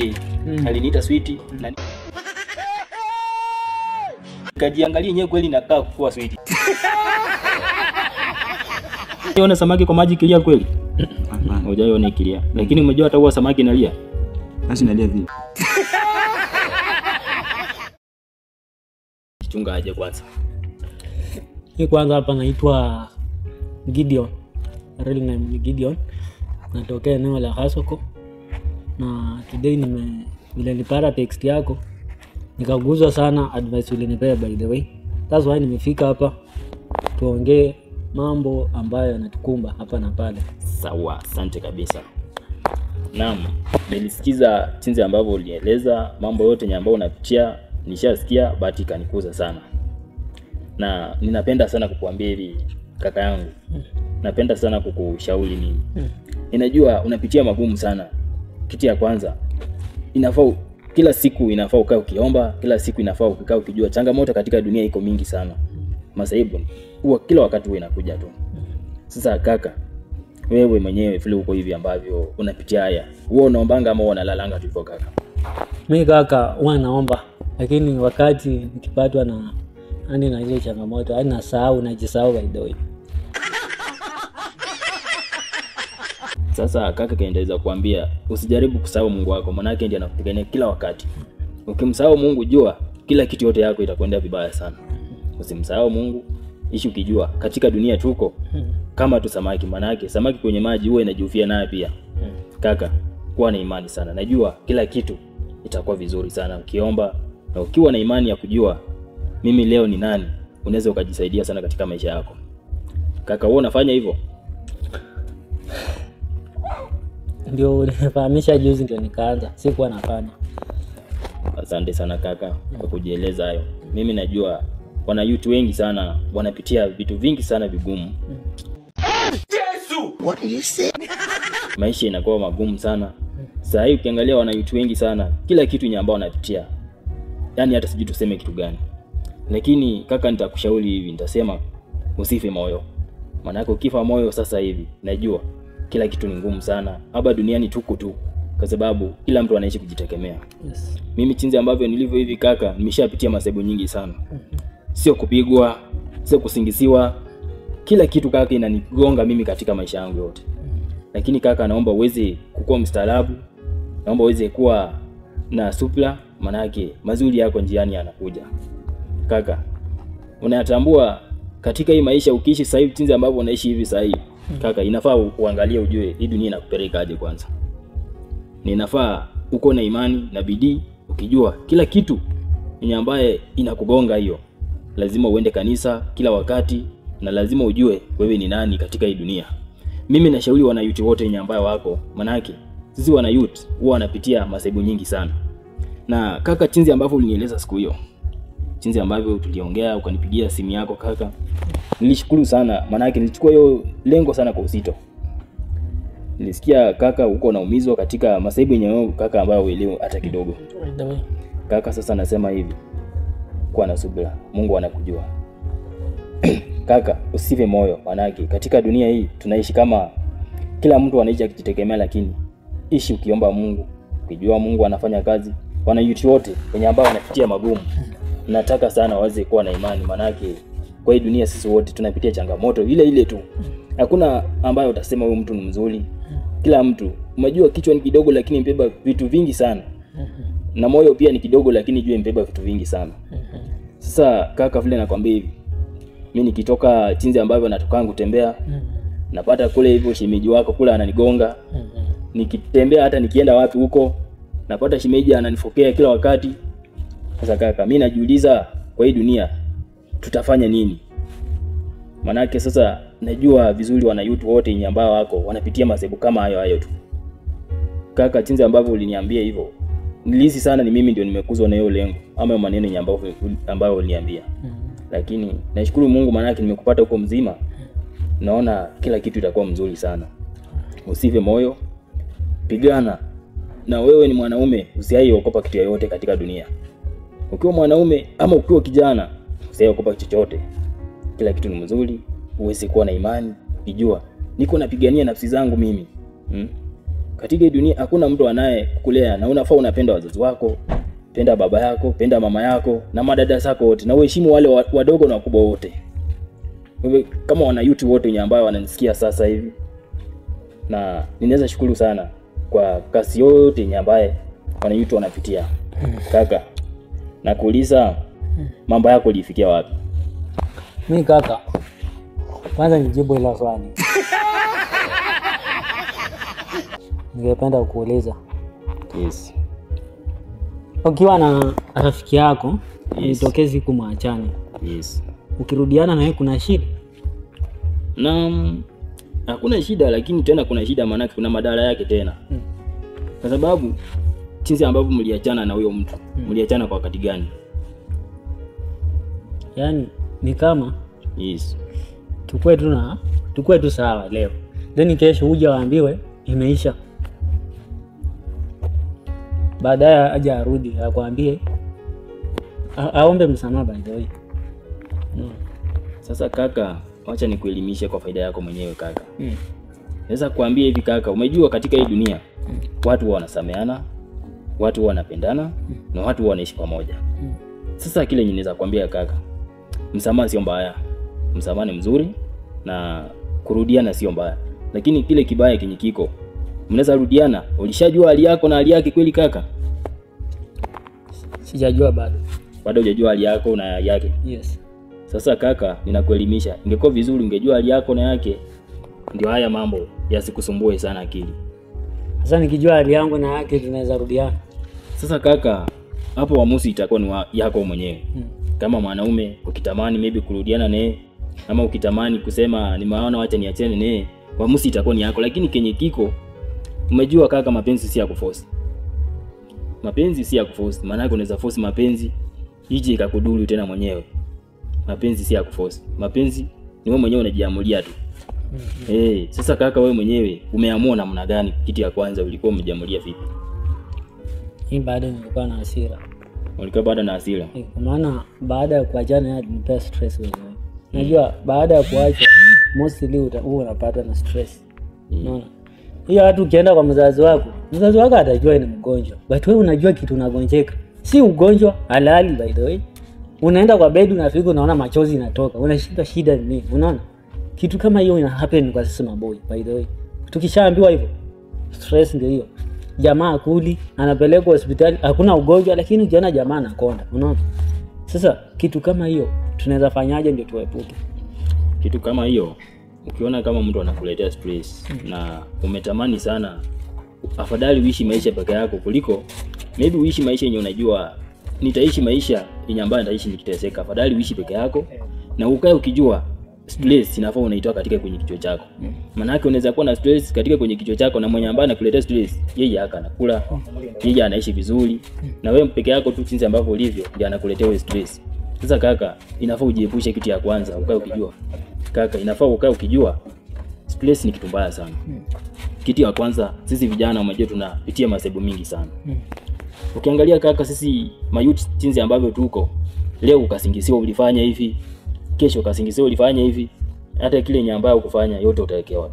mwanamke aliniita sweet na kajiangalia yenyewe kweli nakaa kuwa sweet. Unaona samaki kwa maji kilia kweli? Hapana. Hujaiona kilia. Lakini umejua hata huwa samaki inalia. Basi nalia vipi? Chunga aje kwanza. Hii kwanza hapa naitwa Gideon. Real name ni Gideon. Natokea eneo la Hasoko. Na today nilipata text yako. Nikaguzwa sana advice ulinipea by the way. That's why nimefika hapa tuongee mambo ambayo yanatukumba hapa na pale. Sawa, asante kabisa. Naam, nilisikiza jinsi ambavyo ulieleza mambo yote ambayo unapitia, nishasikia bahati kanikuza sana. Na ninapenda sana kukuambia hivi kaka yangu. Napenda sana kukushauri mimi. Ninajua unapitia magumu sana. Kitu ya kwanza inafaa kila siku inafaa ukae ukiomba, kila siku inafaa ukae ukijua changamoto katika dunia iko mingi sana. Masaibu huwa kila wakati huwa inakuja tu. Sasa kaka, wewe mwenyewe vile uko hivi ambavyo unapitia haya, wewe unaombanga ama unalalanga tu kaka? Mimi kaka huwa naomba, lakini wakati nikipatwa na na ile changamoto, nasahau, najisahau by the way. Sasa kaka kaendeleza kuambia usijaribu kusahau Mungu wako, maana yake ndiye anakupigania kila wakati. Ukimsahau Mungu, jua kila kitu yote yako itakwenda vibaya sana. Usimsahau Mungu, ishi ukijua katika dunia tuko kama tu samaki, maana yake samaki kwenye maji huwa inajufia naye pia. Kaka, kuwa na imani sana. Najua kila kitu itakuwa vizuri sana ukiomba na ukiwa na imani ya kujua mimi leo ni nani, unaweza ukajisaidia sana katika maisha yako. Kaka, wewe unafanya hivyo? Ndio nifahamisha juzi ndio nikaanza, sikuwa nafanya. Asante sana kaka kwa kujieleza hayo. Mimi najua wana youth wengi sana wanapitia vitu vingi sana vigumu. Yesu, what did you say? Maisha inakuwa magumu sana. Sasa hivi ukiangalia wana youth wengi sana, kila kitu ambao wanapitia. Yaani hata sijui tuseme kitu gani. Lakini kaka, nitakushauri hivi, nitasema usife moyo. Maana yako ukifa moyo sasa hivi, najua kila kitu ni ngumu sana. Hapa duniani tuko tu kwa sababu kila mtu anaishi kujitegemea. Yes. Mimi chinzi ambavyo nilivyo hivi kaka, nimeshapitia masaibu nyingi sana. Sio kupigwa, sio kusingisiwa. Kila kitu kaka inanigonga mimi katika maisha yangu yote. Lakini kaka, naomba uweze kukua mstaarabu. Naomba uweze kuwa na subira, maana yake mazuri yako njiani yanakuja. Kaka, unayatambua katika hii maisha ukiishi sasa hivi chinzi ambavyo unaishi hivi sasa hivi. Kaka, inafaa uangalie ujue hii dunia inakupeleka aje kwanza. Ni inafaa uko na imani na bidii ukijua kila kitu yenye ambaye inakugonga hiyo. Lazima uende kanisa kila wakati na lazima ujue wewe ni nani katika hii dunia. Mimi nashauri wana youth wote yenye ambaye wako, manake sisi wana youth huwa wanapitia masaibu nyingi sana. Na kaka, chinzi ambavyo ulinieleza siku hiyo, chinzi ambavyo tuliongea ukanipigia simu yako kaka, nilishukuru sana, manake nilichukua hiyo lengo sana kwa uzito. Nilisikia kaka uko naumizwa katika masaibu yenyewe kaka, ambayo uelewe hata kidogo. Kaka, sasa nasema hivi, kuwa na subira, Mungu anakujua. Kaka, usife moyo, manake katika dunia hii tunaishi kama kila mtu anaishi akijitegemea, lakini ishi ukiomba Mungu, ukijua Mungu anafanya kazi. Wana youth wote wenye ambao wanapitia magumu, nataka sana waweze kuwa na imani, manake kwa hii dunia sisi wote tunapitia changamoto ile tu. Hakuna ambaye utasema huyu mtu ni mzuri. Kila mtu, umejua kichwa ni kidogo lakini mbeba vitu vingi sana. Na moyo pia ni kidogo lakini jua mbeba vitu vingi sana. Sasa kaka, vile nakwambia hivi, mimi nikitoka chinzi ambavyo natokangu kutembea, napata kule hivyo shemeji wako kula ananigonga. Nikitembea hata nikienda wapi huko, napata shemeji ananifokea kila wakati. Sasa kaka, mimi najiuliza kwa hii dunia tutafanya nini? Manake sasa najua vizuri wana youth wote yenye ambao wako wanapitia masaibu kama hayo tu. Kaka, chinzi ambavyo uliniambia hivyo, nilihisi sana ni mimi ndio nimekuzwa na hiyo lengo ama maneno yenye ambayo uliniambia. Lakini nashukuru Mungu, manake nimekupata huko mzima. Naona kila kitu itakuwa mzuri sana. Usife moyo, pigana. Na wewe ni mwanaume, usiaiogopa kitu yoyote katika dunia. Ukiwa mwanaume ama ukiwa kijana, usiaiogopa chochote. Kila kitu ni mzuri, uweze kuwa na imani, nijua niko napigania nafsi zangu mimi. Katika hii dunia hakuna mtu anaye kukulea, na unafaa unapenda wazazi wako, penda baba yako, penda mama yako na madada zako wote, na uheshimu wale wadogo na wakubwa wote. Wewe kama wana YouTube wote wenye ambao wananisikia sasa hivi, na ninaweza shukuru sana kwa kasi yote yenye ambaye wana YouTube wanapitia. Kaka, nakuuliza mambo yako lifikia wapi? Mimi kaka, kwanza nijibu hilo swali. Ningependa kukuuliza. Yes. Ukiwa na rafiki yako, Yes. itokee siku mwachane. Yes. Ukirudiana naye kuna shida? Na hakuna shida, lakini tena kuna shida, maana kuna madhara yake tena. Kwa sababu jinsi ambavyo mliachana na huyo mtu, mliachana kwa wakati gani? Yaani ni kama Yes. tukue tu sawa leo, then kesho uje waambiwe imeisha, baadaye aje arudi akwambie aombe msamaha by the way. Sasa kaka, wacha nikuelimishe kwa faida yako mwenyewe kaka. Naweza kuambia hivi kaka, umejua katika hii dunia watu wanasameana, watu wanapendana na watu wanaishi pamoja. Sasa kile ninaweza kuambia kaka, msamaha sio mbaya. Msamaha ni mzuri na kurudiana sio mbaya. Lakini kile kibaya kenye kiko, mnaweza rudiana, ulishajua hali yako na hali yake kweli kaka? Sijajua bado. Bado hujajua hali yako na hali yake? Yes. Sasa kaka, ninakuelimisha. Ingekuwa vizuri ungejua hali yako na yake, ndio haya mambo yasikusumbue sana akili. Sasa nikijua hali yangu na yake tunaweza rudiana. Sasa kaka, hapo uamuzi itakuwa ni yako mwenyewe. Kama mwanaume ukitamani maybe kurudiana naye, ama ukitamani kusema nimeona wacha niachane naye, uamuzi itakuwa ni yako. Lakini kenye kiko, umejua kaka, mapenzi si ya kuforce. Mapenzi si ya kuforce. Maana yake unaweza force mapenzi ije ikakudhuru tena mwenyewe. Mapenzi si ya kuforce. Mapenzi ni wewe mwenyewe unajiamulia tu. Sasa kaka, wewe mwenyewe umeamua namna gani? Kitu ya kwanza ulikuwa umejiamulia vipi? Hii bado nilikuwa na hasira. Ulikuwa bado na hasira? Kwa maana baada ya kuachana yeye alinipea stress wewe. Unajua baada ya kuacha mostly unapata na stress. Unaona? Hiyo watu ukienda kwa mzazi wako atajua ni mgonjwa. But wewe unajua kitu unagonjeka. Si ugonjwa halali by the way. Unaenda kwa bed unafika unaona machozi inatoka. Unashindwa shida ni nini? Unaona? Kitu kama hiyo ina happen kwa sisi maboy by the way. Tukishaambiwa hivyo stress ndio hiyo. Jamaa kuli anapelekwa hospitali, hakuna ugonjwa lakini ukiona jamaa anakonda. Unaona? Sasa kitu kama hiyo tunaweza fanyaje ndio tuepuke? Kitu kama hiyo, ukiona kama mtu anakuletea stress na umetamani sana, afadhali uishi maisha peke yako kuliko maybe uishi maisha yenye unajua nitaishi maisha yenye ambayo nitaishi nikiteseka. Afadhali uishi peke yako na ukae ukijua stress inafaa unaitoa katika kwenye kichwa chako. Maana yake unaweza kuwa na stress katika kwenye kichwa chako na mwenye ambaye anakuletea stress yeye haka anakula, yeye anaishi vizuri, na wewe peke yako tu jinsi ambavyo ulivyo ndiye anakuletea wewe stress. Sasa kaka, inafaa ujiepushe kitu ya kwanza, ukae ukijua. Kaka, inafaa ukae ukijua stress ni kitu mbaya sana. Kitu ya kwanza, sisi vijana unajua tunapitia masaibu mingi sana. Ukiangalia kaka, sisi mayouth jinsi ambavyo tuko, leo ukasingisiwa ulifanya hivi, kesho ukasingisiwa ulifanya hivi, hata kile nyamba ukufanya yote utawekewa.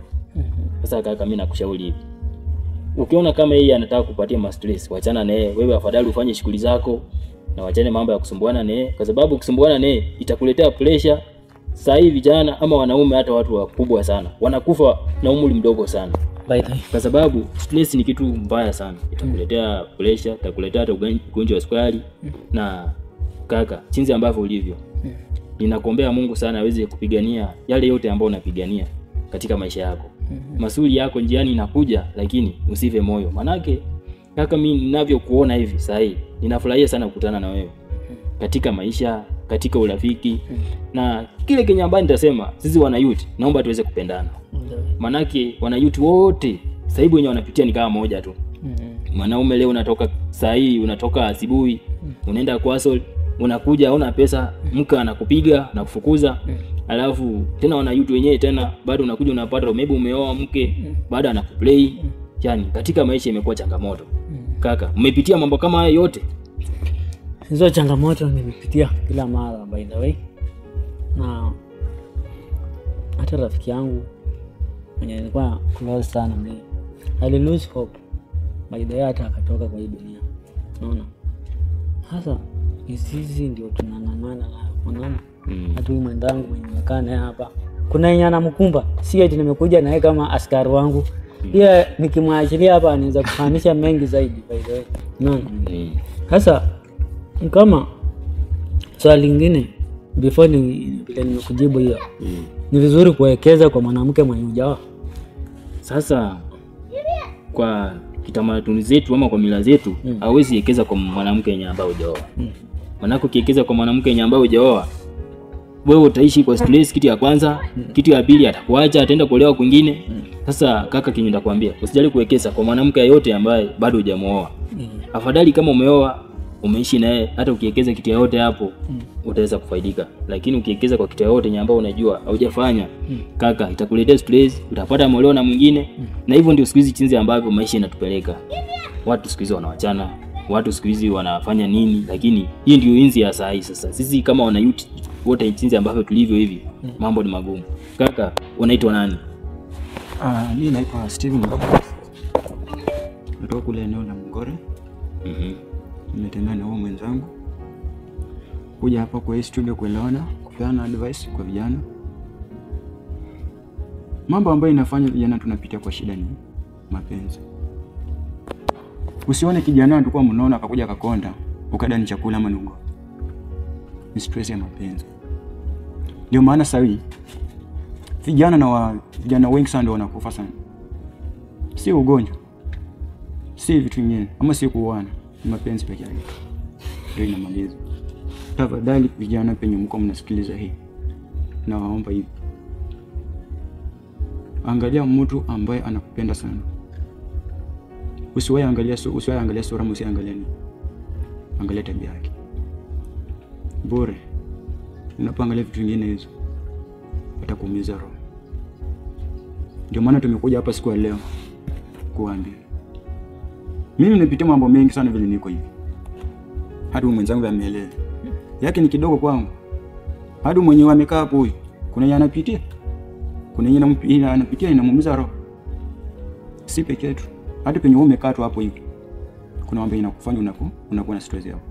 Sasa kaka, mimi nakushauri hivi. Ukiona kama yeye anataka kupatia ma stress, wachana naye. Wewe afadhali ufanye shughuli zako na wachane mambo ya kusumbuana naye, kwa sababu ukisumbuana naye itakuletea pressure. Sasa hivi vijana ama wanaume hata watu wakubwa sana wanakufa na umri mdogo sana. Kwa sababu stress ni kitu mbaya sana. Itakuletea pressure, itakuletea hata ugonjwa wa sukari. Na kaka, jinsi ambavyo ulivyo, ninakuombea Mungu sana aweze kupigania yale yote ambayo unapigania katika maisha yako. Masuli yako njiani inakuja, lakini usife moyo. Manake kaka, mimi ninavyokuona hivi sasa hivi ninafurahia sana kukutana na wewe katika maisha, katika urafiki na kile kenye ambacho nitasema, sisi wana youth naomba tuweze kupendana. Manake wana youth wote sasa hivi wenyewe wanapitia ni kama moja tu. Mwanaume leo unatoka saa hii, unatoka asubuhi, unaenda kwa hustle, unakuja hauna pesa, mke anakupiga na kufukuza. Alafu tena wana youth wenyewe tena bado unakuja unapata maybe umeoa mke, bado anakuplay. Yani katika maisha imekuwa changamoto. Kaka, umepitia mambo kama haya yote? Hizo changamoto nimepitia kila mara by the way. Na hata rafiki yangu mwenye nilikuwa close sana mimi ali lose hope by the way, hata akatoka kwa hii dunia. Unaona? Sasa sisi ndio tunang'ang'ana nayo. Unaona? Hata huyu mwenzangu mwenye nimekaa naye hapa, kuna yenye anamkumba, si eti nimekuja naye kama askari wangu. Pia nikimwachilia hapa anaweza kufahamisha mengi zaidi by the way. Unaona? Sasa kama swali lingine before vile nimekujibu hiyo, ni vizuri kuwekeza kwa mwanamke mwenye hujaoa. Sasa kwa kitamaduni zetu ama kwa mila zetu, hauwezi wekeza kwa mwanamke yenye ambaye hujaoa. Maana ukiwekeza kwa mwanamke yenye ambaye hujaoa, wewe utaishi kwa stress, kitu ya kwanza. Kitu ya pili, atakuacha, ataenda kuolewa kwingine. Sasa kaka, kinyo nitakwambia, usijali kuwekeza kwa mwanamke yote ambaye bado hujamuoa. Afadhali kama umeoa, umeishi naye, hata ukiwekeza kitu yote hapo utaweza kufaidika. Lakini ukiwekeza kwa kitu yote yenye ambayo unajua haujafanya, kaka, itakuletea stress, utapata moleo na mwingine. Na hivyo ndio siku hizi chinzi ambavyo maisha inatupeleka. Watu siku hizi wanawachana, watu siku hizi wanafanya nini, lakini hii ndio inzi ya saa hii. Sasa sisi kama wana youth wote chinzi ambavyo tulivyo hivi, mambo ni magumu. Kaka, unaitwa nani? Mimi naitwa Steven Mbaba. Natoka kule eneo la Mgore. Nimetembea na huyo mwenzangu kuja hapa kwa hii studio kuelewana, kupeana advice kwa vijana. Mambo ambayo inafanya vijana tunapitia kwa shida ni mapenzi. Usione kijana tulikuwa mnaona akakuja akakonda, ukadani ni chakula ama nungo. Ni stress ya mapenzi. Ndio maana sasa hivi vijana wengi sana ndio wanakufa sana. Si ugonjwa, si vitu vingine, ama si kuoana, ni mapenzi pekee yake. Ndio inamaliza. Tafadhali vijana penye mko mnasikiliza hii, na waomba hivi, angalia mtu ambaye anakupenda sana. Usiwahi angalia sura, usiangalia nini, angalia tabia yake. Bure unapoangalia vitu vingine hizo atakuumiza roho. Ndio maana tumekuja hapa siku ya leo kuambia, mimi nimepitia mambo mengi sana vile niko hivi. Hadi mwenzangu ameelewa yake ni kidogo kwangu. Hadi mwenyewe amekaa hapo huyu, kuna yeye anapitia, kuna yeye anapitia inamuumiza roho. Si pekee tu, hadi penye wewe umekaa tu hapo hivi, kuna mambo inakufanya unakuwa na stress yako.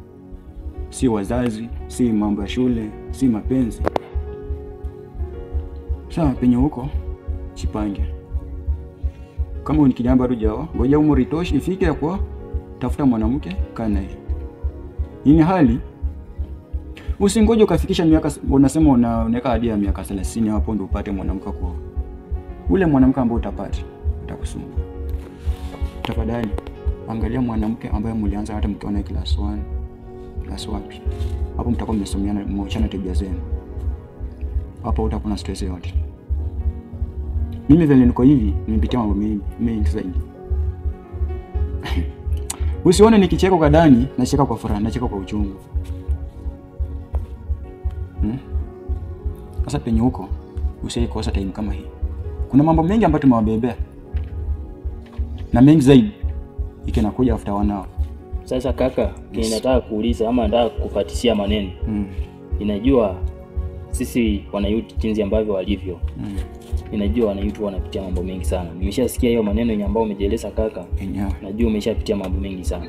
Si wazazi, si mambo ya shule, si mapenzi. Sasa penye huko chipange. Kama ni kijana bado hujao, ngoja umri itoshi ifike kwa tafuta mwanamke kana yeye. Hii hali usingoje ukafikisha miaka, unasema unaweka hadi ya miaka 30 hapo ndio upate mwanamke kwa. Ule mwanamke ambaye utapata atakusumbua. Tafadhali angalia mwanamke ambaye mlianza hata mkiona class 1, class wapi. Hapo mtakuwa mmesomeana, mmochana tabia zenu. Hapo utakuwa na stress yote. Mimi vile niko hivi, nimepitia mambo mengi zaidi. Usione nikicheka kwa ndani, nacheka kwa furaha, nacheka kwa uchungu. Sasa penye huko, usikosa time kama hii. Kuna mambo mengi ambayo tumewabebea. Na mengi zaidi ikinakuja after 1 hour. Sasa kaka, ninataka kuuliza ama nataka kufatishia maneno. Ninajua sisi wana youth jinsi ambavyo walivyo. Ninajua wana youth wanapitia mambo mengi sana. Nimeshasikia hiyo maneno yenye ambao umejieleza kaka. Najua umeshapitia mambo mengi sana.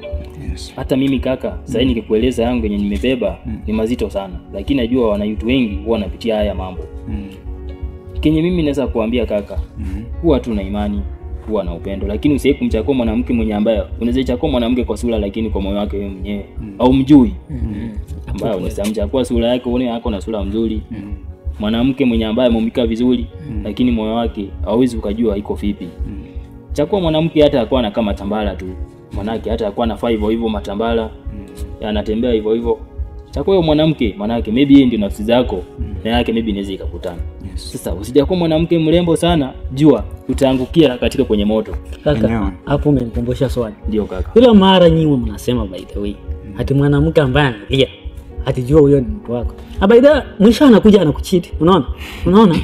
Hata mimi kaka, sasa nikikueleza yangu yenye nimebeba ni mazito sana. Lakini najua wana youth wengi huwa wanapitia haya mambo. Kenye mimi naweza kuambia kaka, huwa tu na imani, huwa na upendo, lakini usiye kumchagua mwanamke mwenye ambaye unaweza chagua mwanamke kwa sura lakini kwa moyo wake wewe mwenyewe au mjui. Ambaye unamchagua sura yake uone yako na sura nzuri. Mwanamke mwenye ambaye amemika vizuri lakini moyo wake hauwezi ukajua iko vipi. Chagua mwanamke hata akawa na kama tambala tu. Manake hata akawa na 5 hivyo matambala. Anatembea hivyo hivyo. Chagua huyo mwanamke, manake maybe yeye ndio nafsi zako na yake maybe inaweza ikakutana. Sasa usijakuwa mwanamke mrembo sana, jua utaangukia katika kwenye moto. Kaka, hapo umenikumbusha swali. Ndio kaka. Kila mara nyinyi mnasema by the way, ati mwanamke ambaye analia, ati jua huyo ni mtu wako. By the way, mwisho anakuja anakucheat. Unaona?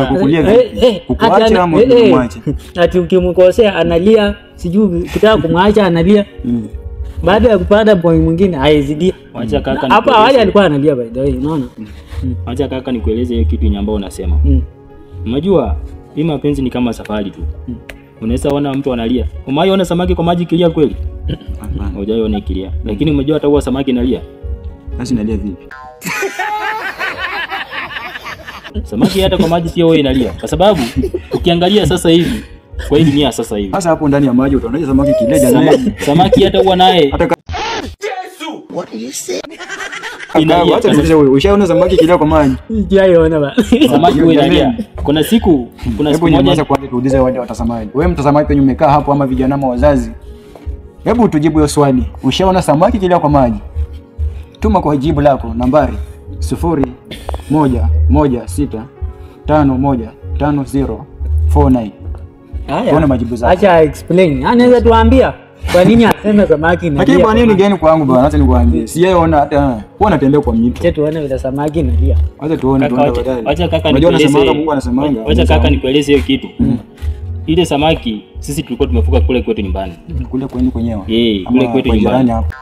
Kukulia kukuacha ama kumwacha. Ati ukimkosea analia, sijui kitaka kumwacha analia. Baada ya kupata point mwingine haizidia. Acha kaka, hapa awali alikuwa analia by the way, unaona? Acha kaka nikueleze hiyo kitu nyambao unasema. Unajua, hii mapenzi ni kama safari tu. Unaweza ona mtu analia. Umaiona samaki kwa maji kilia kweli? Hapana. Hujaiona kilia. Lakini umejua hata huwa samaki inalia. Sasa inalia vipi? Samaki hata kwa maji pia huwa inalia. Kwa sababu ukiangalia sasa hivi kwa hii dunia sasa hivi. Sasa hapo ndani ya maji utaonaje samaki kilia jamani? Samaki hata huwa naye Hata What do you say? inalia. Acha niulize wewe, ushaona samaki kilia kwa maji? Sijaiona ba. Samaki huwa inalia. Kuna siku Hebu nyamaza moja kwanza tuulize wale watazamaji. Wewe mtazamaji penye umekaa hapo ama vijana ama wazazi. Hebu tujibu hiyo swali. Ushaona samaki kilia kwa maji? Tuma kwa jibu lako nambari 0116515049. Tuone majibu zako. Acha explain. Anaweza tuambia kwa nini aseme samaki inalia. Lakini kwa nini gani kwangu bwana? Acha nikwambie. Sijaona hata huwa natembea kwa mito. Acha tuone vile samaki inalia. Acha tuone baadaye. Acha kaka Unajua nikueleze. nasemanga Mungu anasemanga. Acha kaka nikueleze hiyo kitu. Ile samaki sisi tulikuwa tumefuga kule kwetu nyumbani. Kule kwenu kwenyewe. Kule kwetu kwa jirani nyumbani. hapo.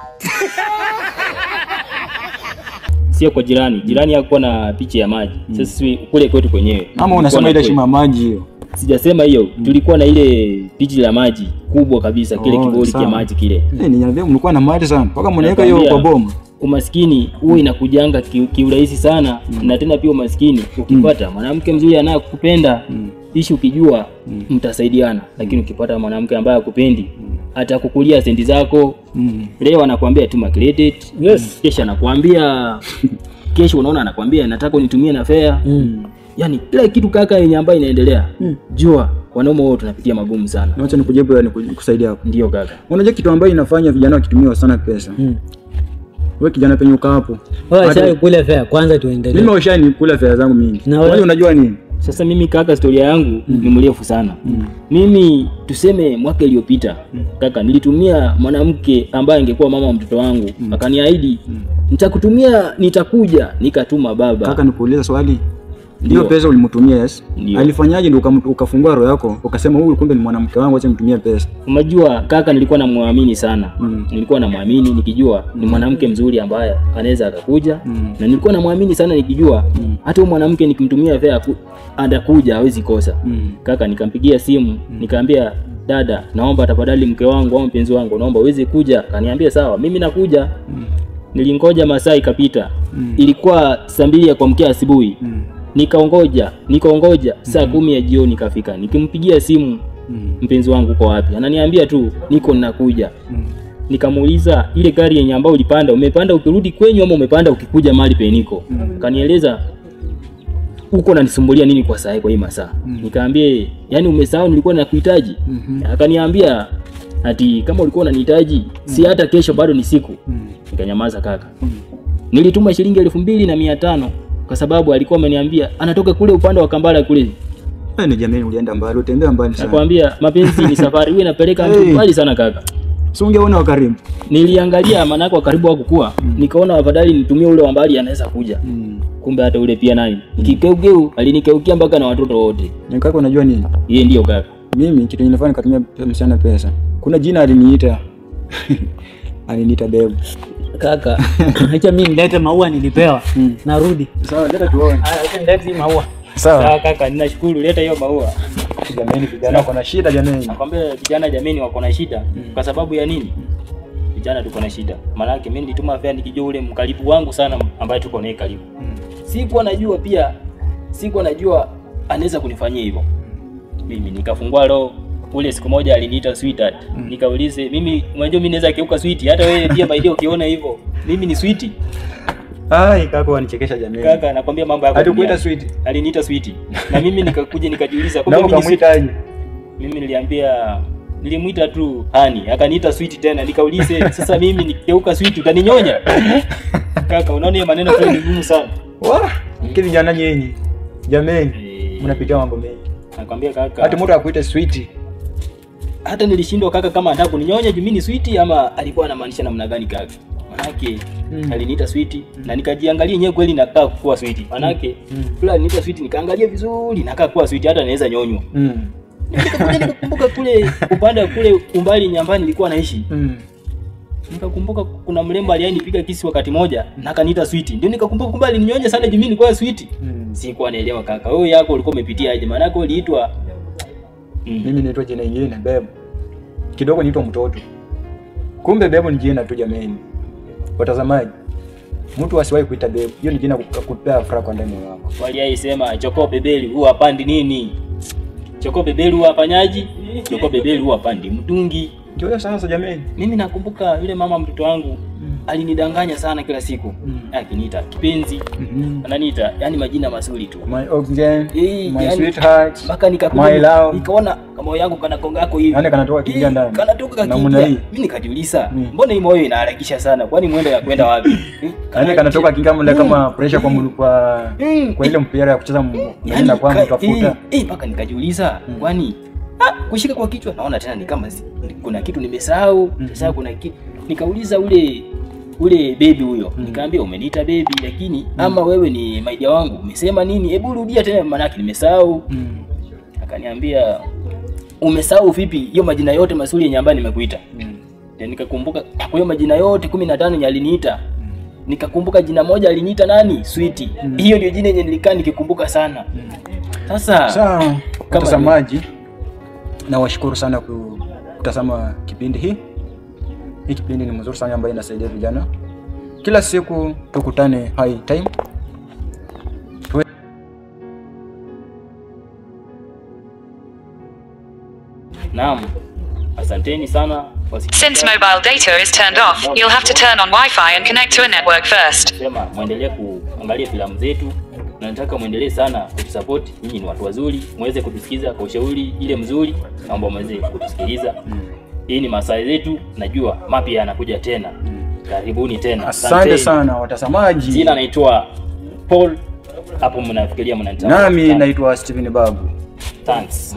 Sio kwa jirani. Jirani hakuwa na picha ya maji. Sasa sisi kule kwetu kwenyewe. Ama unasema ile shima maji hiyo. Sijasema hiyo. Tulikuwa na ile pichi la maji kubwa kabisa, kile kiboli sawa. cha maji kile. Niambia mlikuwa na maji sana. Mpaka mnaweka hiyo kwa bomu. Umaskini huwa inakujanga kiurahisi sana na tena pia umaskini ukipata mwanamke mzuri anayekupenda ishi ukijua mtasaidiana, lakini ukipata mwanamke ambaye hakupendi atakukulia sendi zako. Leo anakuambia tuma credit, kesho anakuambia kesho unaona anakuambia nataka unitumie na fare. Yaani kila kitu kaka yenye ambayo inaendelea. Jua wanaume wote tunapitia magumu sana. Acha nikujibu yani kusaidia hapo. Ndio kaka. Unajua kitu ambacho inafanya vijana wakitumia sana pesa. Wewe kijana penye uka hapo. Wewe acha kule fare kwanza tuendelee. Mimi ushani kula fare zangu mingi. Wewe unajua nini? Sasa mimi kaka, historia yangu ni mrefu sana. Mimi tuseme mwaka iliyopita kaka, nilitumia mwanamke ambaye angekuwa mama wa mtoto wangu, akaniahidi nitakutumia, nitakuja, nikatuma baba. Kaka nikuuliza swali. Hiyo pesa ulimtumia yes. Alifanyaje ndio ukafungua roho yako ukasema huyu kumbe ni mwanamke wangu acha nimtumie pesa? Unajua kaka, nilikuwa namwamini sana. Nilikuwa namwamini nikijua ni mwanamke mzuri ambaye anaweza akakuja na nilikuwa namwamini sana nikijua hata huyu mwanamke nikimtumia fare atakuja hawezi kosa. Kaka nikampigia simu nikamwambia dada, naomba tafadhali mke wangu au mpenzi wangu naomba uweze kuja. Kaniambia sawa, mimi nakuja. Nilingoja masaa ikapita. Ilikuwa saa 2 ya kuamkia asubuhi. Nikaongoja saa 10 ya jioni kafika. Nikimpigia simu mpenzi wangu uko wapi? Ananiambia tu niko ninakuja. Nikamuuliza ile gari yenye ambayo ulipanda, umepanda ukirudi kwenyu ama umepanda ukikuja mahali peniko? Kanieleza uko unanisumbulia nini kwa saa kwa hii masaa? Nikaambia yani umesahau nilikuwa nakuhitaji. Akaniambia ati kama ulikuwa unanihitaji si hata kesho bado ni siku. Nikanyamaza kaka. Nilituma shilingi 2500 kwa sababu alikuwa ameniambia anatoka kule upande wa Kambala kule. Ni jamani ulienda mbali, utembea mbali sana. Nakwambia mapenzi ni safari, wewe inapeleka mtu mbali sana kaka. Si ungeona wa karibu. Niliangalia manako wa karibu hakukua. Nikaona afadhali nitumie ule wa mbali anaweza kuja. Kumbe hata ule pia nani. Nikikeukeu alinikeukia mpaka na watoto wote. Ni kaka unajua nini? Yeye ndio kaka. Mimi kitu ninafanya nikatumia msichana pesa. Kuna jina aliniita. Aliniita babe. Kaka, acha mimi nilete maua nilipewa. Narudi. Sawa, leta tuone. Acha nilete maua. Sawa kaka, ninashukuru, leta hiyo maua. Jamani vijana wako na shida jamani. Nakwambia vijana jamani wako na shida. Kwa sababu ya nini? Vijana tuko na shida. Maana yake mimi nilituma fare nikijua ule mkaribu wangu sana ambaye tuko naye karibu. Sikuwa najua anaweza kunifanyia hivyo. Mimi nikafungua roho. Ule siku moja aliniita sweetheart. Nikaulize mimi unajua mimi naweza keuka sweet. Hata wewe pia my dear ukiona hivyo. Mimi ni sweet. Ai kaka wanichekesha jamani. Kaka nakwambia mambo yako. Alikuita sweet. Aliniita sweet. Na mimi nikakuja nikajiuliza kwa nini ukamuitaje? Mimi nilimuita tu hani, akaniita sweet tena. Nikaulize sasa mimi nikigeuka sweet utaninyonya? Kaka unaona hiyo maneno kwa ni ngumu sana. Wah, kile jana nyenye. Jamani, mnapitia mambo mengi. Nakwambia kaka. Hata mtu akuita sweet. Hata nilishindwa kaka kama anataka kuninyonya juu mimi ni sweet ama alikuwa anamaanisha namna gani kaka. Manake aliniita sweet na nikajiangalia yenyewe kweli nakaa kuwa sweet. Manake kula aliniita sweet nikaangalia vizuri nakaa kuwa sweet hata naweza nyonywa. Nikakumbuka kule upande kule umbali nyambani nilikuwa naishi. Nikakumbuka kuna mrembo aliyenipiga kisi wakati moja na akaniita sweet. Ndio nikakumbuka kumbe alininyonya sana juu mimi nilikuwa sweet. Sikuwa naelewa kaka. Wewe yako ulikuwa umepitia aje? Maana yako uliitwa Mimi naitwa jina lingine Bebo. Kidogo naitwa mtoto. Kumbe Bebo ni jina tu jamani. Watazamaji, mtu asiwahi kuita Bebo. Hiyo ni jina kukupea furaha kwa ndani yako. Waliaisema choko bebeli huwa pandi nini? Choko bebeli huwa panyaji, choko bebeli huwa pandi mtungi. Ndio sasa jamani. Mimi nakumbuka yule mama mtoto wangu alinidanganya sana kila siku. Akiniita kipenzi, ananiita yani majina mazuri tu. My oxygen, my yani, sweetheart, mpaka my love. Nikaona kama yangu kanakonga yako hivi. Yani kanatoka kiingia ndani. Kanatoka kiingia. Mimi nikajiuliza, mbona hii moyo inaharakisha sana? Kwani mwendo ya kwenda wapi? Yani kanatoka kiingia mle kama pressure kwa ile mpira ya kucheza na kwa mtu afuta. Mpaka nikajiuliza, kwani kushika kwa kichwa naona tena ni kama kuna kitu nimesahau. Sasa kuna kitu. Nikauliza ule baby huyo. Nikamwambia umeniita baby lakini ama wewe ni maidia wangu. Umesema nini? Hebu rudia tena maana yake nimesahau. Akaniambia umesahau vipi hiyo majina yote mazuri yenye ambayo nimekuita. Nikakumbuka kwa hiyo majina yote 15 yenye aliniita. Nikakumbuka jina moja aliniita nani? Sweetie. Hiyo ndio jina yenye nilikaa nikikumbuka sana. Sasa watazamaji, na washukuru sana kutazama kipindi hii. Hii kipindi ni mzuri sana ambayo inasaidia vijana. Kila siku tukutane high time. Naam. Asanteni sana. Since mobile data is turned off, you'll have to turn on Wi-Fi and connect to a network first. Sema muendelee kuangalia filamu zetu. Na nataka muendelee sana kutusupport. Nyinyi ni watu wazuri, muweze kutusikiza kwa ushauri ile mzuri, naomba muweze kutusikiliza. Hii ni masaa yetu, najua mapya yanakuja tena. Karibuni tena. Asante sana watazamaji. Jina naitwa Paul. Hapo mnafikiria mnanitambua. Nami naitwa Steven Babu. Thanks.